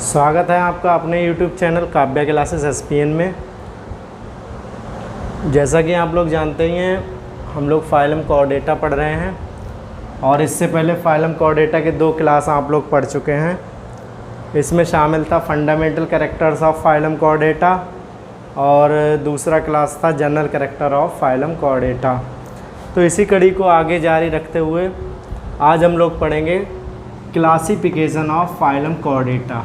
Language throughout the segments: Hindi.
स्वागत है आपका अपने YouTube channel Kavya classes SPN में। जैसा कि आप लोग जानते ही हैं, हम लोग फाइलम कोऑर्डिनेटा पढ़ रहे हैं और इससे पहले फाइलम कोऑर्डिनेटा के 2 क्लास आप लोग पढ़ चुके हैं। इसमें शामिल था फंडामेंटल कैरेक्टर्स ऑफ फाइलम कोऑर्डिनेटा और दूसरा क्लास था जनरल कैरेक्टर ऑफ फाइलम कोऑर्डिनेटा। तो इसी कड़ी को आगे जारी रखते हुए आज हम लोग पढ़ेंगे क्लासिफिकेशन ऑफ फाइलम कोऑर्डिनेटा।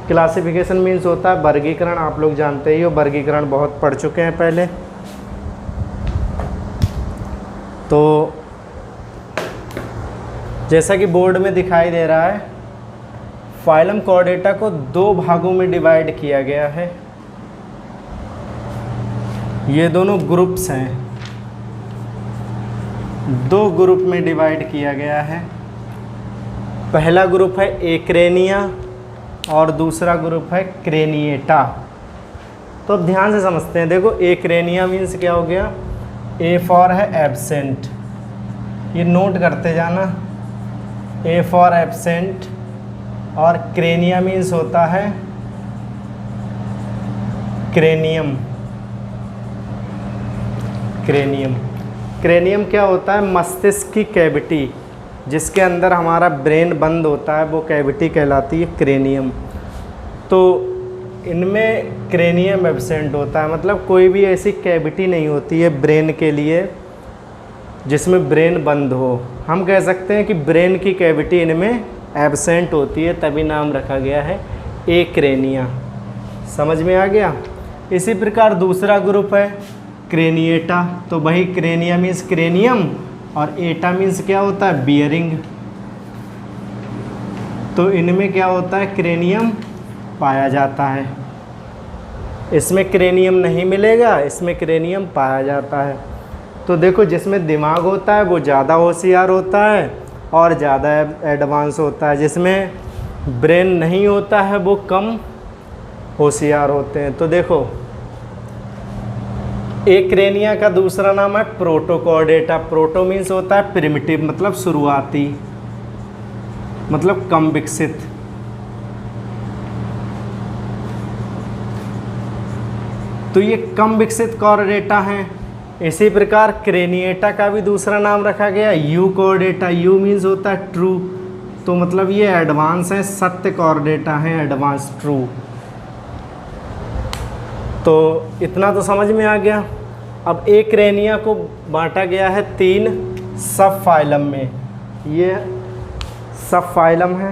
क्लासिफिकेशन मीन्स होता है वर्गीकरण। आप लोग जानते ही हो, वर्गीकरण बहुत पढ़ चुके हैं पहले। तो जैसा कि बोर्ड में दिखाई दे रहा है, फाइलम कोऑर्डिनेटा को 2 भागों में डिवाइड किया गया है। ये दोनों ग्रुप्स हैं, 2 ग्रुप में डिवाइड किया गया है। पहला ग्रुप है एक्रेनिया और दूसरा ग्रुप है क्रेनिएटा। तो अब ध्यान से समझते हैं। देखो, एक्रेनिया मीन्स क्या हो गया, ए फॉर है एब्सेंट, ये नोट करते जाना, ए फॉर एब्सेंट। और क्रेनिया मीन्स होता है क्रेनियम। क्रेनियम क्रेनियम क्या होता है, मस्तिष्क की कैविटी जिसके अंदर हमारा ब्रेन बंद होता है, वो कैविटी कहलाती है क्रेनियम। तो इनमें क्रेनियम एब्सेंट होता है, मतलब कोई भी ऐसी कैविटी नहीं होती है ब्रेन के लिए जिसमें ब्रेन बंद हो। हम कह सकते हैं कि ब्रेन की कैविटी इनमें एब्सेंट होती है, तभी नाम रखा गया है एक्रेनिया। समझ में आ गया। इसी प्रकार दूसरा ग्रुप है क्रेनिएटा। तो वही क्रेनिया मीन्स क्रेनियम और एटा मीन्स क्या होता है, बियरिंग। तो इनमें क्या होता है, क्रेनियम पाया जाता है। इसमें क्रेनियम नहीं मिलेगा, इसमें क्रेनियम पाया जाता है। तो देखो, जिसमें दिमाग होता है वो ज़्यादा होशियार होता है और ज़्यादा एडवांस होता है। जिसमें ब्रेन नहीं होता है वो कम होशियार होते हैं। तो देखो, एक्रेनिया का दूसरा नाम है प्रोटोकोऑर्डिनेटा। प्रोटो मीन्स होता है प्रिमिटिव, मतलब शुरुआती, मतलब कम विकसित। तो ये कम विकसित कोऑर्डिनेटा हैं। इसी प्रकार क्रेनिएटा का भी दूसरा नाम रखा गया यू कोऑर्डिनेटा। यू मीन्स होता है ट्रू, तो मतलब ये एडवांस है, सत्य कोऑर्डिनेटा है, एडवांस ट्रू। तो इतना तो समझ में आ गया। अब एक्रेनिया को बांटा गया है 3 सब फाइलम में। ये सब फाइलम है,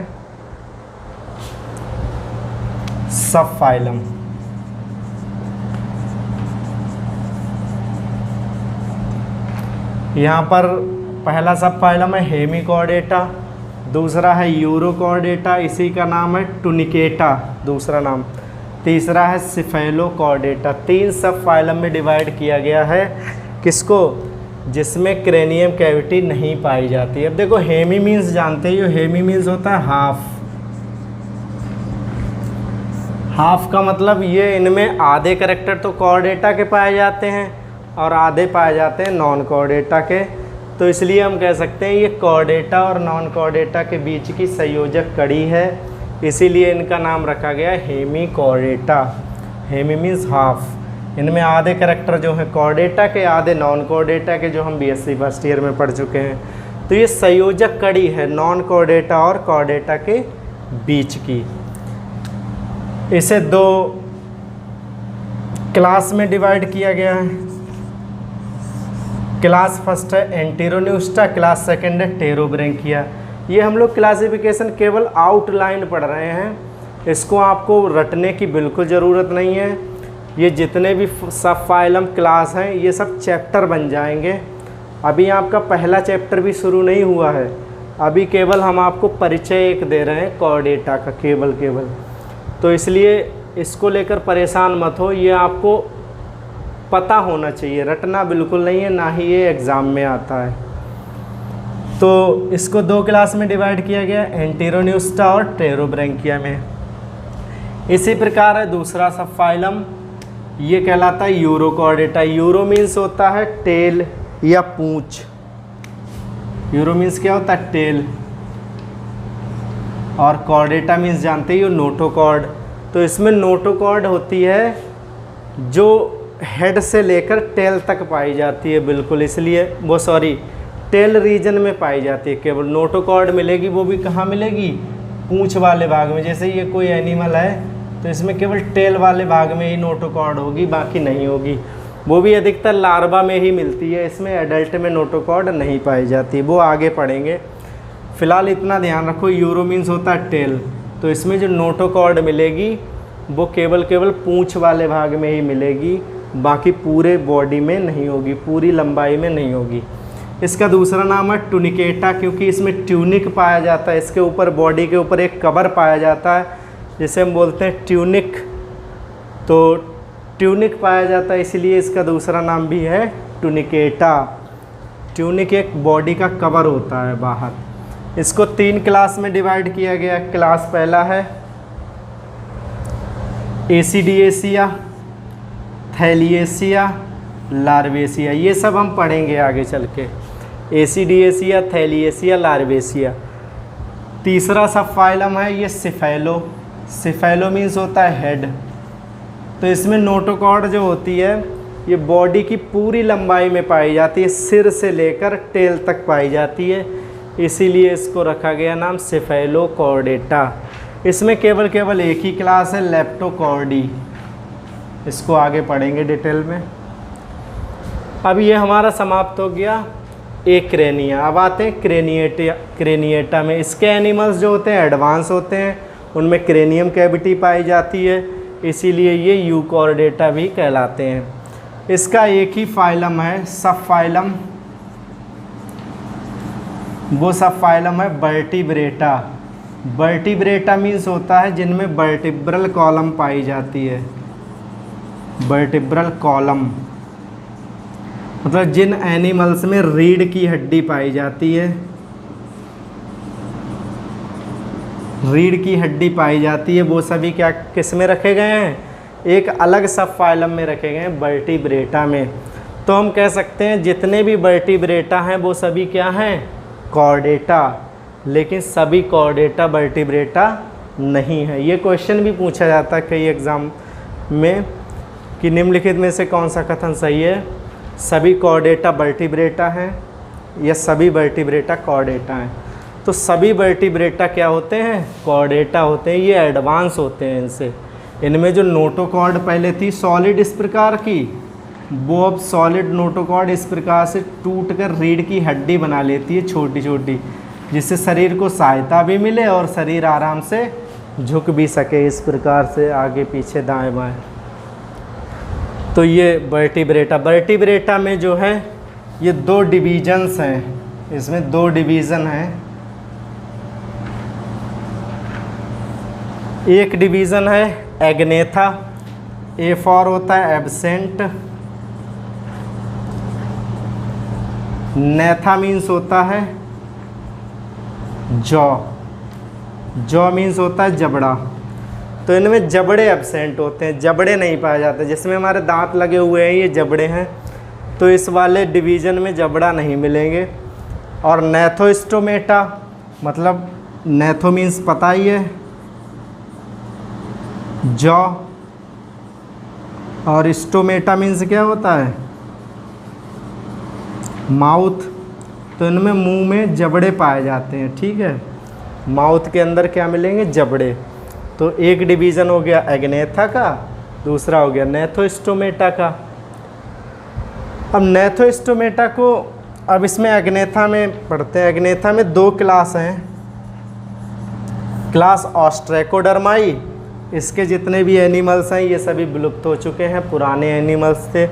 सब फाइलम। यहाँ पर पहला सब फाइलम है हेमिकोऑर्डिनेटा, दूसरा है यूरोकोऑर्डिनेटा, इसी का नाम है टुनिकेटा दूसरा नाम, तीसरा है सिफेलोकोऑर्डिनेटा। 3 सब फाइलम में डिवाइड किया गया है। किसको, जिसमें क्रेनियम कैविटी नहीं पाई जाती है। अब देखो, हेमी मीन्स जानते ही हो, हेमी मीन्स होता है हाफ। हाफ का मतलब ये इनमें आधे कैरेक्टर तो कोऑर्डिनेटा के पाए जाते हैं और आधे पाए जाते हैं नॉन कोऑर्डिनेटा के। तो इसलिए हम कह सकते हैं ये कोऑर्डिनेटा और नॉन कोऑर्डिनेटा के बीच की संयोजक कड़ी है, इसीलिए इनका नाम रखा गया है हेमिकोऑर्डिनेटा। Hemy means half. इनमें आधे कैरेक्टर जो हैं कोऑर्डिनेटा के, आधे नॉन कोऑर्डिनेटा के, जो हम BSc फर्स्ट ईयर में पढ़ चुके हैं। तो ये संयोजक कड़ी है नॉन कोऑर्डिनेटा और कोऑर्डिनेटा के बीच की। इसे 2 क्लास में डिवाइड किया गया है। क्लास फर्स्ट है एंटेरोन्यूस्टा, क्लास सेकंड है टेरोब्रैंकिया। ये हम लोग क्लासिफिकेशन केवल आउटलाइन पढ़ रहे हैं, इसको आपको रटने की बिल्कुल ज़रूरत नहीं है। ये जितने भी सब फाइलम क्लास हैं ये सब चैप्टर बन जाएंगे। अभी आपका पहला चैप्टर भी शुरू नहीं हुआ है, अभी केवल हम आपको परिचय एक दे रहे हैं कोऑर्डिनेटा का, केवल। तो इसलिए इसको लेकर परेशान मत हो, ये आपको पता होना चाहिए, रटना बिल्कुल नहीं है, ना ही ये एग्ज़ाम में आता है। तो इसको 2 क्लास में डिवाइड किया गया, एंटेरोन्यूस्टा और टेरोब्रैंकिया में। इसी प्रकार है दूसरा सब फाइलम, ये कहलाता है यूरोकोऑर्डिनेटा। यूरो मीन्स होता है टेल या पूंछ। यूरो मीन्स क्या होता है, टेल। और कॉर्डेटा मीन्स जानते ही हो नोटोकॉर्ड। तो इसमें नोटोकॉर्ड होती है जो हेड से लेकर टेल तक पाई जाती है, बिल्कुल, इसलिए वो टेल रीजन में पाई जाती है। केवल नोटोकॉर्ड मिलेगी, वो भी कहाँ मिलेगी, पूंछ वाले भाग में। जैसे ये कोई एनिमल है तो इसमें केवल टेल वाले भाग में ही नोटोकॉर्ड होगी, बाकी नहीं होगी। वो भी अधिकतर लार्वा में ही मिलती है, इसमें एडल्ट में नोटोकॉर्ड नहीं पाई जाती, वो आगे पढ़ेंगे। फिलहाल इतना ध्यान रखो, यूरो मीन्स होता है टेल, तो इसमें जो नोटोकॉर्ड मिलेगी वो केवल पूंछ वाले भाग में ही मिलेगी, बाकी पूरे बॉडी में नहीं होगी, पूरी लंबाई में नहीं होगी। इसका दूसरा नाम है टूनिकेटा, क्योंकि इसमें ट्यूनिक पाया जाता है, इसके ऊपर बॉडी के ऊपर एक कवर पाया जाता है जिसे हम बोलते हैं ट्यूनिक। तो ट्यूनिक पाया जाता है, इसलिए इसका दूसरा नाम भी है टूनिकेटा। ट्यूनिक एक बॉडी का कवर होता है बाहर। इसको 3 क्लास में डिवाइड किया गया। क्लास पहला है एसिडिएसिया, थैलिएसिया, लार्वेसिया। ये सब हम पढ़ेंगे आगे चल के, एसिडिएसिया, थैलिएसिया, लार्वेसिया। तीसरा सब फाइलम है ये सिफेलो। सिफेलो मीन्स होता है हेड। तो इसमें नोटोकॉर्ड जो होती है ये बॉडी की पूरी लंबाई में पाई जाती है, सिर से लेकर टेल तक पाई जाती है, इसीलिए इसको रखा गया नाम सिफेलोकॉर्डेटा। इसमें केवल एक ही क्लास है, लेप्टोकॉर्डी। इसको आगे पढ़ेंगे डिटेल में। अब ये हमारा समाप्त हो गया एक्रेनिया। अब आते हैं क्रेनिएटा में। इसके एनिमल्स जो होते हैं एडवांस होते हैं, उनमें क्रेनियम कैविटी पाई जाती है, इसीलिए ये यूकॉर्डेटा भी कहलाते हैं। इसका एक ही फाइलम है, सब फाइलम। वो सब फाइलम है वर्टिब्रेटा। वर्टिब्रेटा मीन्स होता है जिनमें वर्टिब्रल कॉलम पाई जाती है। वर्टिब्रल कॉलम मतलब जिन एनिमल्स में रीढ़ की हड्डी पाई जाती है, रीढ़ की हड्डी पाई जाती है, वो सभी क्या किस में रखे गए हैं, एक अलग सब फाइलम में रखे गए हैं, वर्टिब्रेटा में। तो हम कह सकते हैं जितने भी वर्टिब्रेटा हैं वो सभी क्या हैं, कॉर्डेटा। लेकिन सभी कॉर्डेटा वर्टिब्रेटा नहीं है। ये क्वेश्चन भी पूछा जाता है कई एग्ज़ाम में कि निम्नलिखित में से कौन सा कथन सही है, सभी कॉर्डेटा वर्टिब्रेटा हैं या सभी वर्टिब्रेटा कॉर्डेटा हैं। तो सभी वर्टिब्रेटा क्या होते हैं, कॉर्डेटा होते हैं। ये एडवांस होते हैं इनसे। इनमें जो नोटोकॉर्ड पहले थी सॉलिड इस प्रकार की, वो अब सॉलिड नोटोकॉर्ड इस प्रकार से टूटकर रीढ़ की हड्डी बना लेती है छोटी छोटी, जिससे शरीर को सहायता भी मिले और शरीर आराम से झुक भी सके इस प्रकार से आगे पीछे दाएं बाएं। तो ये वर्टिब्रेटा में जो है ये 2 डिवीजन्स हैं, इसमें 2 डिवीज़न हैं। एक डिवीज़न है एग्नेथा, ए फॉर होता है एब्सेंट, नेथा मीन्स होता है जॉ, जॉ मीन्स होता है जबड़ा। तो इनमें जबड़े एब्सेंट होते हैं, जबड़े नहीं पाए जाते। जिसमें हमारे दांत लगे हुए हैं ये जबड़े हैं, तो इस वाले डिवीज़न में जबड़ा नहीं मिलेंगे। और नेथोस्टोमेटा मतलब नेथो मीन्स पता ही है जॉ, और स्टोमेटा मीन्स क्या होता है, माउथ। तो इनमें मुंह में जबड़े पाए जाते हैं, ठीक है। माउथ के अंदर क्या मिलेंगे, जबड़े। तो एक डिवीज़न हो गया एग्नेथा का, दूसरा हो गया नेथोस्टोमेटा का। अब नेथोस्टोमेटा को अब इसमें एग्नेथा में पढ़ते हैं। एग्नेथा में 2 क्लास हैं, क्लास ऑस्ट्रेकोडर्माई। इसके जितने भी एनिमल्स हैं ये सभी विलुप्त हो चुके हैं, पुराने एनिमल्स थे,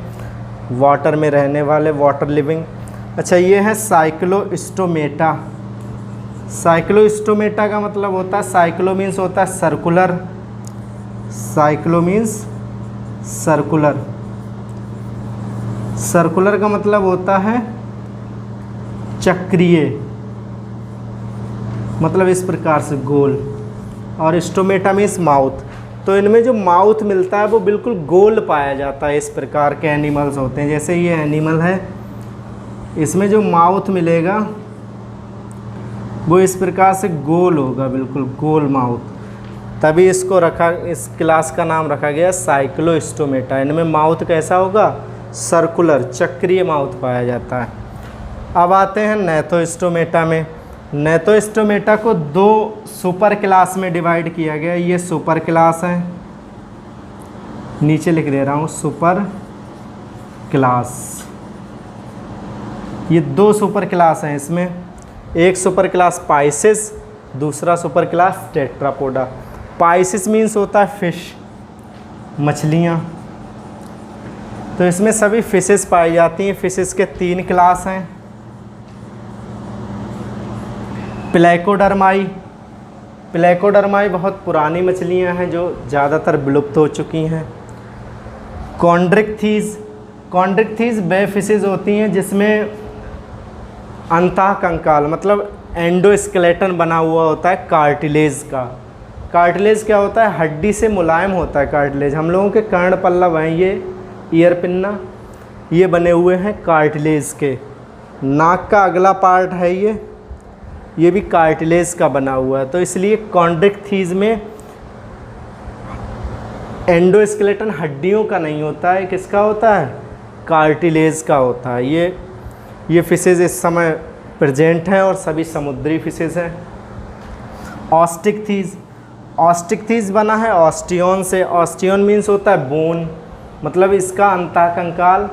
वाटर में रहने वाले, वाटर लिविंग। अच्छा, ये है साइक्लोस्टोमेटा। साइक्लोस्टोमेटा का मतलब होता है, साइक्लो मीन्स होता है circular, cyclo means circular, circular का मतलब होता है चक्रीय, मतलब इस प्रकार से गोल। और स्टोमेटा मीन्स माउथ। तो इनमें जो माउथ मिलता है वो बिल्कुल गोल पाया जाता है। इस प्रकार के एनिमल्स होते हैं, जैसे ये एनिमल है, इसमें जो माउथ मिलेगा वो इस प्रकार से गोल होगा, बिल्कुल गोल माउथ, तभी इसको रखा, इस क्लास का नाम रखा गया साइक्लोस्टोमेटा। इनमें माउथ कैसा होगा, सर्कुलर चक्रीय माउथ पाया जाता है। अब आते हैं नैथोस्टोमेटा में। नैथोस्टोमेटा को 2 सुपर क्लास में डिवाइड किया गया। ये सुपर क्लास है, नीचे लिख दे रहा हूँ सुपर क्लास। ये 2 सुपर क्लास हैं इसमें, एक सुपर क्लास पाइसिस, दूसरा super class Tetrapoda. Pisces means होता है फिश, मछलियाँ। तो इसमें सभी फिशेस पाई जाती हैं। फिशेस के 3 क्लास हैं। प्लेकोडर्माई। प्लेकोडर्माई बहुत पुरानी मछलियाँ हैं जो ज़्यादातर विलुप्त हो चुकी हैं। कॉन्ड्रिक्थीज। कॉन्ड्रिक्थीज वे फिशेज होती हैं जिसमें अंतः कंकाल मतलब एंडोस्केलेटन बना हुआ होता है कार्टिलेज का। कार्टिलेज क्या होता है, हड्डी से मुलायम होता है कार्टिलेज। हम लोगों के कर्ण पल्लव हैं, ये ईयर पिन्ना, ये बने हुए हैं कार्टिलेज के। नाक का अगला पार्ट है ये भी कार्टिलेज का बना हुआ है। तो इसलिए कॉन्ड्रिक्थीज में एंडोस्केलेटन हड्डियों का नहीं होता है, किसका होता है, कार्टिलेज का होता है। ये फिशेज इस समय प्रेजेंट हैं और सभी समुद्री फिशेज हैं। ऑस्टिकथीज। ऑस्टिकथीज बना है ऑस्टियोन से। ऑस्टियोन मीन्स होता है बोन, मतलब इसका अंतःकंकाल,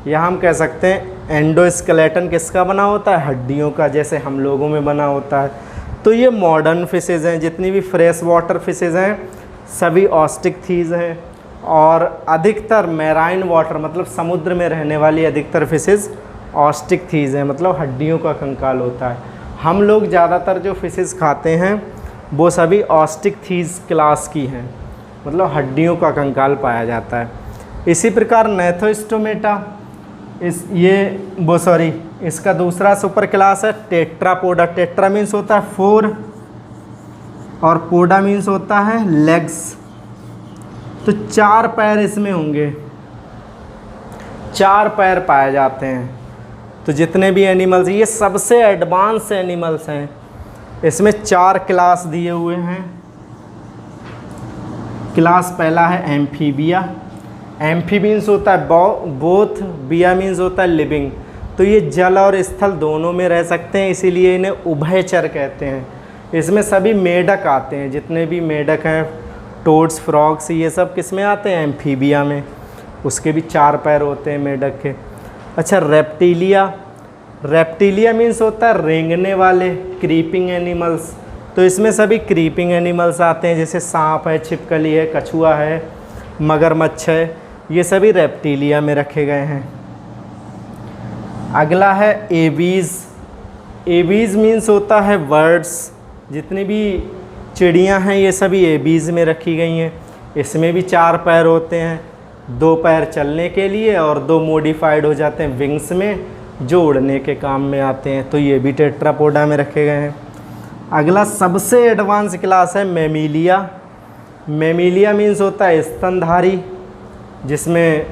या हम कह सकते हैं एंडोस्केलेटन किसका बना होता है, हड्डियों का, जैसे हम लोगों में बना होता है। तो ये मॉडर्न फिशेज हैं, जितनी भी फ्रेश वाटर फिशेज हैं सभी ऑस्टिकथीज हैं। और अधिकतर मैराइन वाटर मतलब समुद्र में रहने वाली अधिकतर फिशेज ऑस्टिकथीज हैं, मतलब हड्डियों का कंकाल होता है। हम लोग ज़्यादातर जो फिशेज खाते हैं वो सभी ऑस्टिकथीज क्लास की हैं, मतलब हड्डियों का कंकाल पाया जाता है। इसी प्रकार नैथोस्टोमेटा, इसका दूसरा सुपर क्लास है टेट्रापोडा। टेट्रा मीन्स होता है 4 और पोडा मीन्स होता है लेग्स। तो 4 पैर इसमें होंगे, 4 पैर पाए जाते हैं। तो जितने भी एनिमल्स, ये सबसे एडवांस एनिमल्स हैं। इसमें 4 क्लास दिए हुए हैं। क्लास पहला है एम्फीबिया। एम्फी मीन्स होता है बोथ, बिया मीन्स होता है लिविंग। तो ये जल और स्थल दोनों में रह सकते हैं, इसीलिए इन्हें उभयचर कहते हैं। इसमें सभी मेढक आते हैं, जितने भी मेढक हैं, टोड्स, फ्रॉग्स, ये सब किस में आते हैं, एम्फीबिया में। उसके भी 4 पैर होते हैं मेढक के। अच्छा, रेप्टिलिया। रेप्टिलिया मीन्स होता है रेंगने वाले, क्रीपिंग एनिमल्स। तो इसमें सभी क्रीपिंग एनिमल्स आते हैं, जैसे सांप है, छिपकली है, कछुआ है, मगरमच्छ है, ये सभी रेप्टिलिया में रखे गए हैं। अगला है एबीज। एबीज मीन्स होता है बर्ड्स। जितनी भी चिड़ियां हैं ये सभी एबीज में रखी गई हैं। इसमें भी 4 पैर होते हैं, 2 पैर चलने के लिए और 2 मॉडिफाइड हो जाते हैं विंग्स में, जो उड़ने के काम में आते हैं। तो ये भी टेट्रापोडा में रखे गए हैं। अगला सबसे एडवांस क्लास है मेमिलिया। मेमिलिया मीन्स होता है स्तनधारी, जिसमें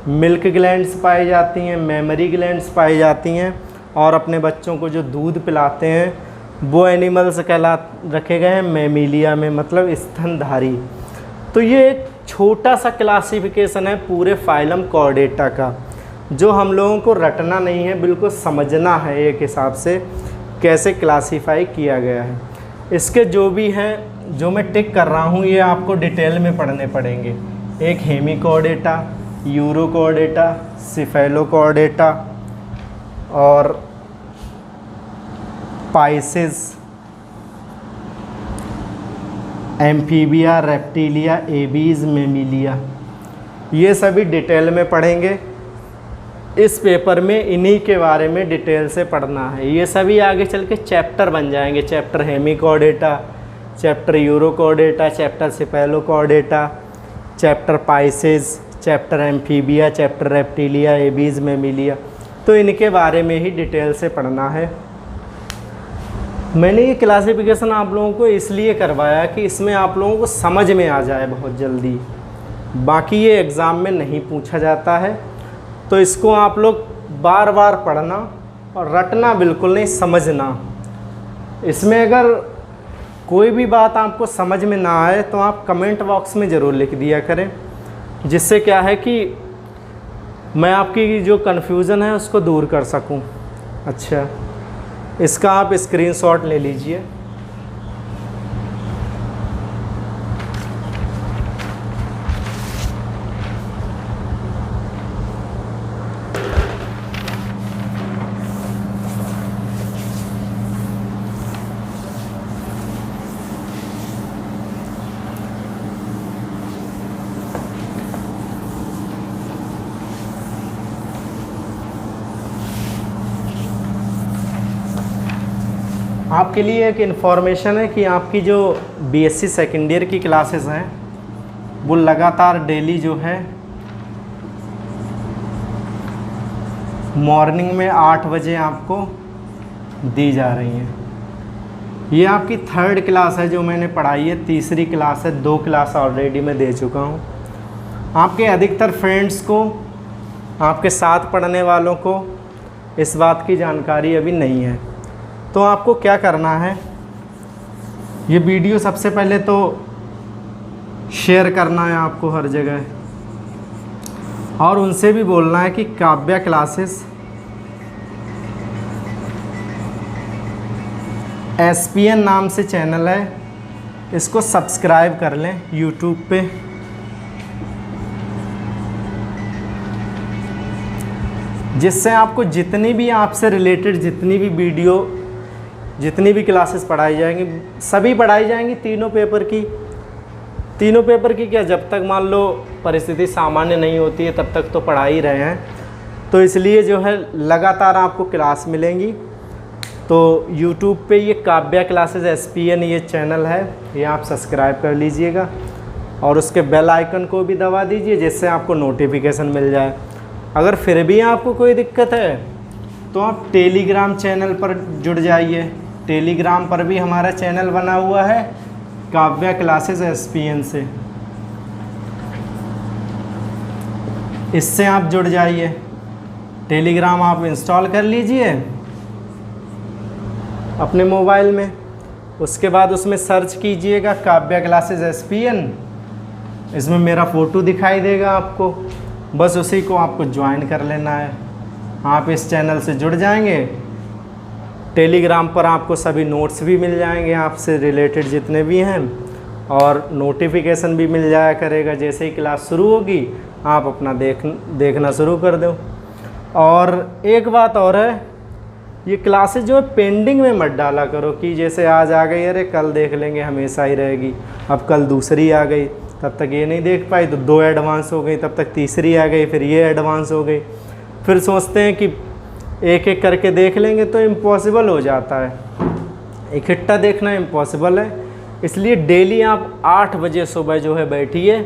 मिल्क ग्लैंड्स पाई जाती हैं, मेमरी ग्लैंड्स पाई जाती हैं, और अपने बच्चों को जो दूध पिलाते हैं वो एनिमल्स रखे गए हैं मेमिलिया में, मतलब स्तनधारी। तो ये एक छोटा सा क्लासिफिकेशन है पूरे फाइलम कॉर्डेटा का, जो हम लोगों को रटना नहीं है, बिल्कुल समझना है एक हिसाब से कैसे क्लासीफाई किया गया है। इसके जो भी हैं, जो मैं टिक कर रहा हूँ, ये आपको डिटेल में पढ़ने पड़ेंगे। एक हेमिकॉर्डेटा, यूरोकॉर्डेटा, सिफेलोकॉर्डेटा और Pisces, amphibia, reptilia, Abies, Mammalia, ये सभी डिटेल में पढ़ेंगे। इस पेपर में इन्हीं के बारे में डिटेल से पढ़ना है। ये सभी आगे चल के चैप्टर बन जाएंगे। Chapter Hemichordata, chapter urochordata, chapter cephalochordata, chapter Pisces, chapter amphibia, chapter reptilia, Abies, Mammalia. तो इनके बारे में ही डिटेल से पढ़ना है। मैंने ये क्लासिफिकेशन आप लोगों को इसलिए करवाया कि इसमें आप लोगों को समझ में आ जाए बहुत जल्दी। बाकी ये एग्ज़ाम में नहीं पूछा जाता है, तो इसको आप लोग बार बार पढ़ना और रटना बिल्कुल नहीं, समझना। इसमें अगर कोई भी बात आपको समझ में ना आए तो आप कमेंट बॉक्स में ज़रूर लिख दिया करें, जिससे क्या है कि मैं आपकी जो कन्फ्यूज़न है उसको दूर कर सकूं। अच्छा, इसका आप स्क्रीनशॉट ले लीजिए। आपके लिए एक इन्फॉर्मेशन है कि आपकी जो बीएससी सेकेंड ईयर की क्लासेस हैं वो लगातार डेली जो है मॉर्निंग में 8 बजे आपको दी जा रही हैं। ये आपकी 3rd क्लास है जो मैंने पढ़ाई है, 3री क्लास है, 2 क्लास ऑलरेडी मैं दे चुका हूँ। आपके अधिकतर फ्रेंड्स को, आपके साथ पढ़ने वालों को इस बात की जानकारी अभी नहीं है। तो आपको क्या करना है, ये वीडियो सबसे पहले तो शेयर करना है आपको हर जगह, और उनसे भी बोलना है कि काव्या क्लासेस SPN नाम से चैनल है, इसको सब्सक्राइब कर लें यूट्यूब पे। जिससे आपको जितनी भी आपसे रिलेटेड जितनी भी वीडियो, जितनी भी क्लासेस पढ़ाई जाएंगी, सभी पढ़ाई जाएंगी तीनों पेपर की क्या, जब तक मान लो परिस्थिति सामान्य नहीं होती है तब तक तो पढ़ा ही रहे हैं। तो इसलिए जो है लगातार आपको क्लास मिलेंगी। तो YouTube पे ये काव्या क्लासेस SPN ये चैनल है, ये आप सब्सक्राइब कर लीजिएगा और उसके बेल आइकन को भी दबा दीजिए, जिससे आपको नोटिफिकेशन मिल जाए। अगर फिर भी आपको कोई दिक्कत है तो आप टेलीग्राम चैनल पर जुड़ जाइए। टेलीग्राम पर भी हमारा चैनल बना हुआ है काव्या क्लासेस SPN से, इससे आप जुड़ जाइए। टेलीग्राम आप इंस्टॉल कर लीजिए अपने मोबाइल में, उसके बाद उसमें सर्च कीजिएगा काव्या क्लासेस SPN, इसमें मेरा फ़ोटो दिखाई देगा आपको, बस उसी को आपको ज्वाइन कर लेना है। आप इस चैनल से जुड़ जाएंगे। टेलीग्राम पर आपको सभी नोट्स भी मिल जाएंगे आपसे रिलेटेड जितने भी हैं, और नोटिफिकेशन भी मिल जाया करेगा। जैसे ही क्लास शुरू होगी आप अपना देखना शुरू कर दो। और एक बात और है, ये क्लासेस जो है पेंडिंग में मत डाला करो कि जैसे आज आ गई, अरे कल देख लेंगे, हमेशा ही रहेगी। अब कल दूसरी आ गई, तब तक ये नहीं देख पाई तो 2 एडवांस हो गई, तब तक तीसरी आ गई, फिर ये एडवांस हो गई। फिर सोचते हैं कि एक एक करके देख लेंगे, तो इम्पॉसिबल हो जाता है, इकट्ठा देखना इम्पॉसिबल है। इसलिए डेली आप 8 बजे सुबह जो है बैठिए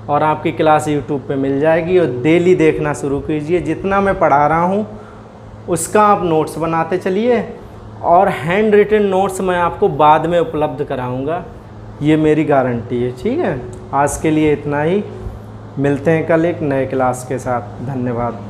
और आपकी क्लास यूट्यूब पे मिल जाएगी, और डेली देखना शुरू कीजिए। जितना मैं पढ़ा रहा हूँ उसका आप नोट्स बनाते चलिए, और हैंड रिटन नोट्स मैं आपको बाद में उपलब्ध कराऊँगा, ये मेरी गारंटी है। ठीक है, आज के लिए इतना ही, मिलते हैं कल एक नए क्लास के साथ। धन्यवाद।